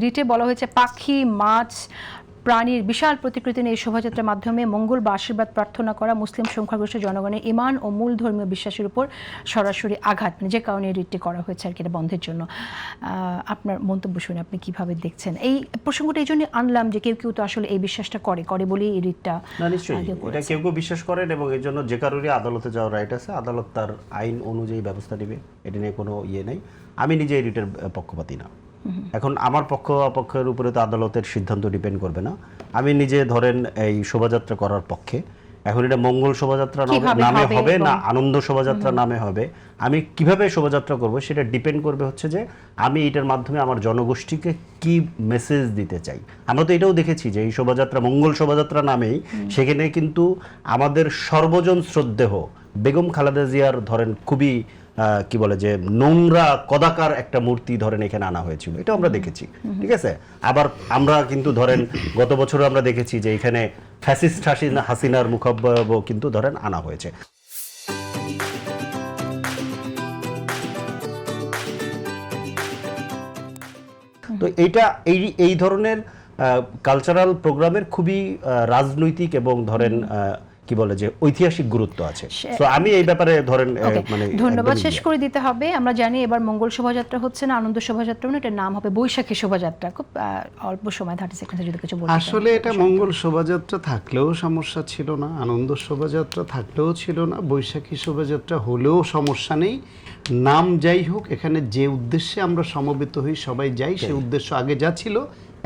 রিটে বলা হয়েছে পাখি, মাছ, প্রাণীর বিশাল প্রতিকৃতি নিয়ে এই শোভাযাত্রার মাধ্যমে মঙ্গল বা আশীর্বাদ প্রার্থনা করা মুসলিম সংখ্যাগরিষ্ঠ জনগণের ঈমান ও মূল ধর্মীয় বিশ্বাসের উপর সরাসরি আঘাত, যে কারণে এই রিটটি করা হয়েছে আর কি, এটা বন্ধের জন্য। আপনার মন্তব্য শুনে আপনি কিভাবে দেখছেন এই প্রসঙ্গটা? এই জন্য আনলাম যে কেউ কেউ তো আসলে এই বিশ্বাসটা করে বলেই এই রিটটা। না, নিশ্চয়ই এটা কেউ কেউ বিশ্বাস করেন এবং এর জন্য যে কারোরই আদালতে যাওয়ার রাইট আছে, আদালত তার আইন অনুযায়ী ব্যবস্থা নেবে, এটা নিয়ে কোনো নেই। আমি নিজে এই রিটের পক্ষপাতী না। এখন আমার পক্ষ অপক্ষের উপরে তো আদালতের সিদ্ধান্ত ডিপেন্ড করবে না। আমি নিজে ধরেন এই শোভাযাত্রা করার পক্ষে। এখন এটা মঙ্গল শোভাযাত্রা নামে হবে না আনন্দ শোভাযাত্রা নামে হবে, আমি কিভাবে শোভাযাত্রা করব সেটা ডিপেন্ড করবে হচ্ছে যে আমি এটার মাধ্যমে আমার জনগোষ্ঠীকে কি মেসেজ দিতে চাই। আমরা তো এটাও দেখেছি যে এই শোভাযাত্রা মঙ্গল শোভাযাত্রা নামেই সেখানে কিন্তু আমাদের সর্বজন শ্রদ্ধেয় বেগম খালেদা জিয়ার ধরেন খুবই কি বলে যে নোংরা কদাকার একটা মূর্তি ধরেন এখানে আনা হয়েছিল, এটা আমরা দেখেছি। ঠিক আছে, আবার আমরা কিন্তু ধরেন গত বছর আমরা দেখেছি যে এখানে ফ্যাসিস্ট হাসিনার মুখাবয়ব কিন্তু ধরেন আনা হয়েছে। তো এইটা এই ধরনের কালচারাল প্রোগ্রামের খুবই রাজনৈতিক এবং ধরেন কি বলে যে ঐতিহাসিক গুরুত্ব আছে। তো আমি এই ব্যাপারে ধরেন মানে ধন্যবাদ, শেষ করে দিতে হবে। আমরা জানি এবার মঙ্গল শোভাযাত্রা হচ্ছে না আনন্দ শোভাযাত্রা, না এটার নাম হবে বৈশাখী শোভাযাত্রা। খুব অল্প সময় 30 সেকেন্ডে যদি কিছু বলতে। আসলে এটা মঙ্গল শোভাযাত্রা থাকলেও সমস্যা ছিল না, আনন্দ শোভাযাত্রা থাকলেও ছিল না, বৈশাখী শোভাযাত্রা হলেও সমস্যা নেই। নাম যাই হোক, এখানে যে উদ্দেশ্যে আমরা সমবেত হই সবাই যাই, সেই উদ্দেশ্য আগে যা ছিল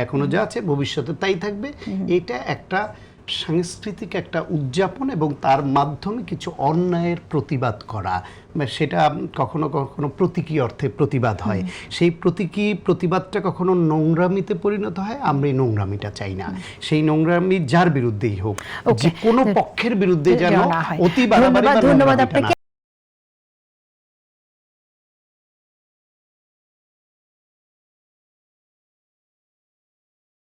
এখনো যা আছে ভবিষ্যতে তাই থাকবে। এটা একটা সাংস্কৃতিক একটা উদযাপন এবং তার মাধ্যমে কিছু অন্যায়ের প্রতিবাদ করা, সেটা কখনো কখনো প্রতীকী অর্থে প্রতিবাদ হয়। সেই প্রতিবাদটা কখনো নোংরামিতে পরিণত হয়, আমরা এই নোংরামিটা চাই না। সেই নোংরামি যার বিরুদ্ধেই হোক, যে কোনো পক্ষের বিরুদ্ধে যেন অতি বাড়াবাড়ি। ধন্যবাদ আপনাকে।